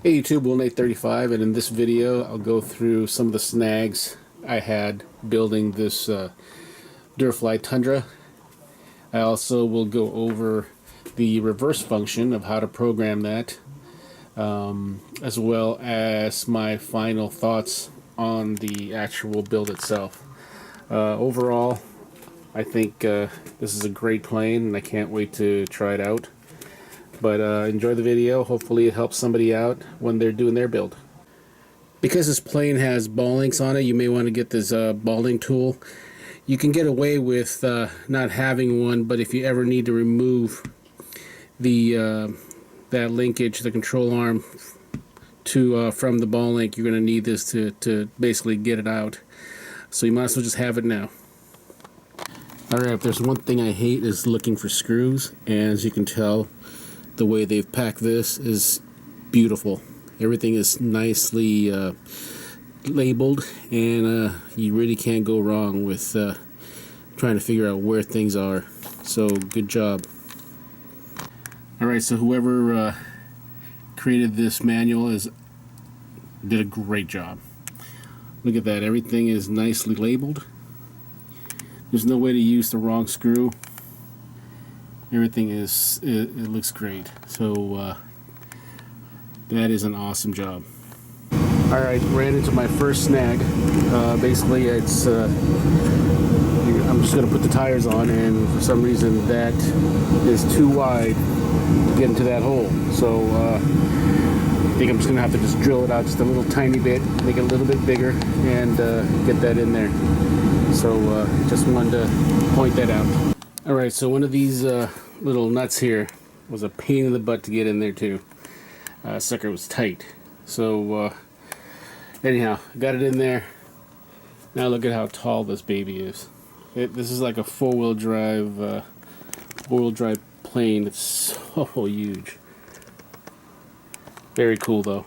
Hey YouTube, Will835, and in this video I'll go through some of the snags I had building this Durafly Tundra. I also will go over the reverse function of how to program that, as well as my final thoughts on the actual build itself. Overall, I think this is a great plane and I can't wait to try it out. But enjoy the video. Hopefully it helps somebody out when they're doing their build. Because this plane has ball links on it, you may want to get this balling tool. You can get away with not having one, but if you ever need to remove the that linkage, the control arm to from the ball link, you're going to need this to basically get it out. So you might as well just have it now. Alright, if there's one thing I hate is looking for screws, and as you can tell, the way they've packed this is beautiful. Everything is nicely labeled, and you really can't go wrong with trying to figure out where things are. So good job. Alright, so whoever created this manual did a great job. Look at that, everything is nicely labeled. There's no way to use the wrong screw. Everything it looks great. So that is an awesome job. Alright, ran into my first snag. Basically it's I'm just going to put the tires on, and for some reason that is too wide to get into that hole. So I think I'm just going to have to just drill it out just a little tiny bit, make it a little bit bigger, and get that in there. So just wanted to point that out. Alright, so one of these little nuts here was a pain in the butt to get in there too. Sucker was tight. So anyhow, got it in there. Now look at how tall this baby is. This is like a four-wheel drive plane. It's so huge. Very cool though.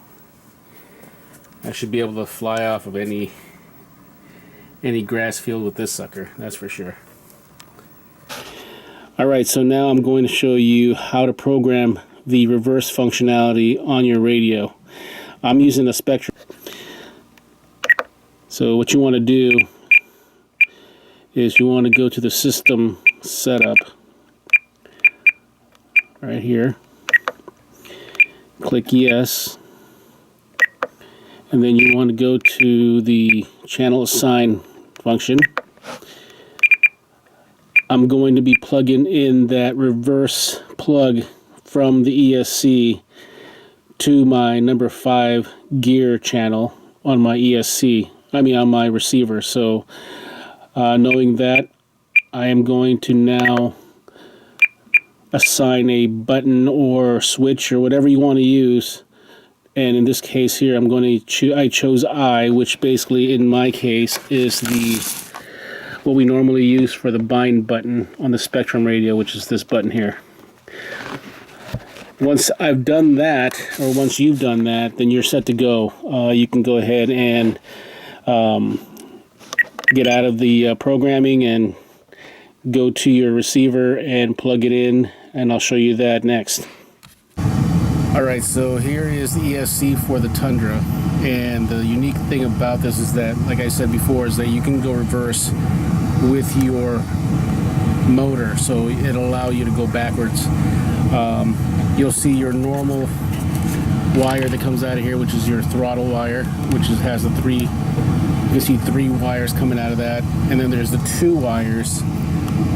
I should be able to fly off of any grass field with this sucker, that's for sure. Alright, so now I'm going to show you how to program the reverse functionality on your radio. I'm using a Spectrum. So what you want to do is you want to go to the system setup right here. Click yes. And then you want to go to the channel assign function. I'm going to be plugging in that reverse plug from the ESC to my number 5 gear channel on my on my receiver. So knowing that, I am going to now assign a button or switch or whatever you want to use. And in this case here, I'm going to I chose I, which basically in my case is what we normally use for the bind button on the Spectrum radio, which is this button here. Once I've done that, or once you've done that, then you're set to go. You can go ahead and get out of the programming and go to your receiver and plug it in, and I'll show you that next. Alright, so here is the ESC for the Tundra, and the unique thing about this is that, like I said before, is that you can go reverse with your motor, so it'll allow you to go backwards. You'll see your normal wire that comes out of here, which is your throttle wire, which has you can see 3 wires coming out of that, and then there's the 2 wires,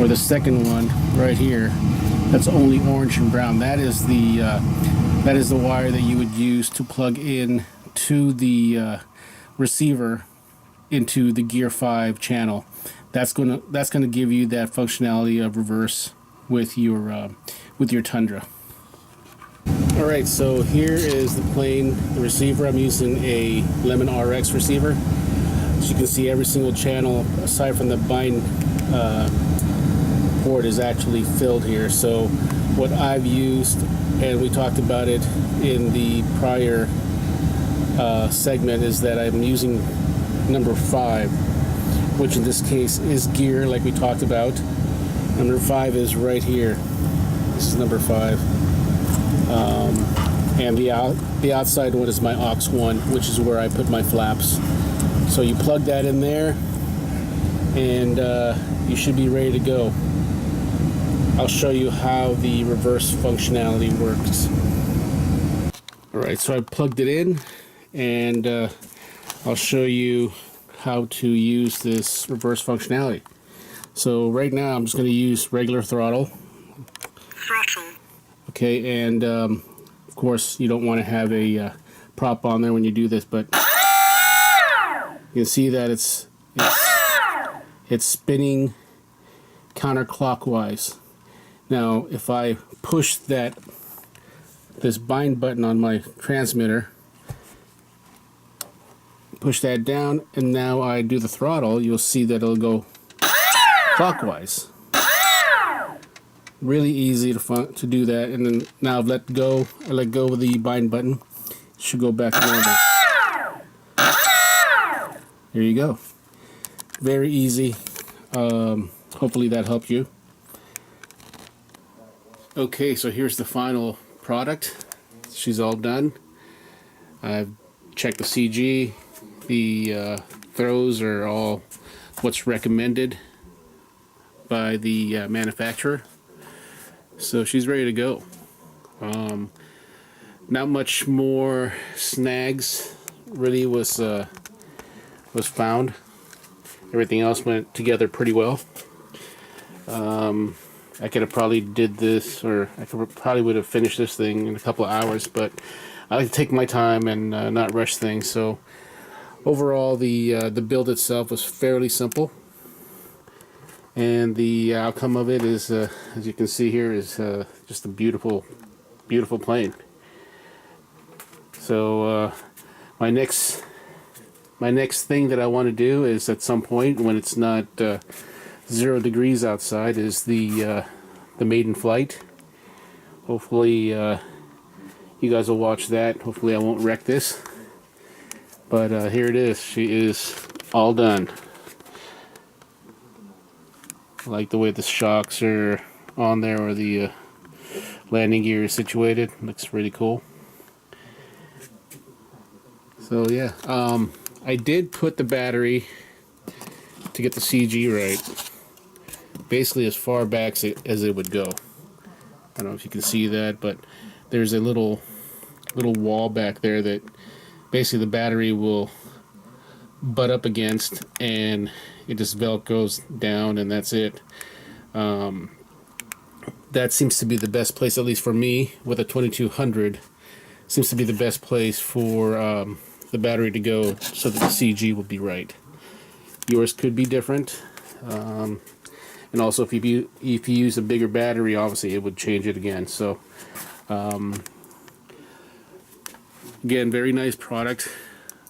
or the second one right here, that's only orange and brown. That is the wire that you would use to plug in to the receiver into the Gear 5 channel. That's gonna give you that functionality of reverse with your Tundra. Alright, so here is the plane, the receiver. I'm using a Lemon RX receiver. As you can see, every single channel aside from the bind port is actually filled here. So what I've used, and we talked about it in the prior segment, is that I'm using number 5, which in this case is gear, like we talked about. Number 5 is right here. This is number 5. and the outside one is my aux 1, which is where I put my flaps. So you plug that in there, and you should be ready to go. I'll show you how the reverse functionality works. Alright, so I plugged it in, and I'll show you how to use this reverse functionality. So right now I'm just going to use regular throttle. Okay, and of course you don't want to have a prop on there when you do this, but you can see that it's spinning counterclockwise. Now if I push this bind button on my transmitter, push that down, and now I do the throttle, you'll see that it'll go clockwise. Really easy to do that. And then now I've let go of the bind button. It should go back to normal. There you go. Very easy. Hopefully that helped you. Okay, so here's the final product. She's all done. I've checked the CG. The throws are all what's recommended by the manufacturer. So she's ready to go. Not much more snags really was found. Everything else went together pretty well. I could have probably did this, or I probably would have finished this thing in a couple of hours, but I like to take my time and not rush things. So overall, the build itself was fairly simple. And the outcome of it is, as you can see here, is just a beautiful, beautiful plane. So my next thing that I want to do is, at some point when it's not 0 degrees outside, is the maiden flight. Hopefully you guys will watch that. Hopefully I won't wreck this. But here it is. She is all done. I like the way the shocks are on there, where the landing gear is situated. Looks really cool. So yeah, I did put the battery, to get the CG right, basically as far back as it would go. I don't know if you can see that, but there's a little wall back there that basically the battery will butt up against, and it just velcros down, and that's it. That seems to be the best place, at least for me, with a 2200. Seems to be the best place for the battery to go, so that the CG will be right. Yours could be different, and also if you use a bigger battery, obviously it would change it again. So again, very nice product.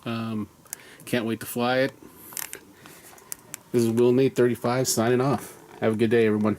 Can't wait to fly it. This is Will Nate 35 signing off. Have a good day, everyone.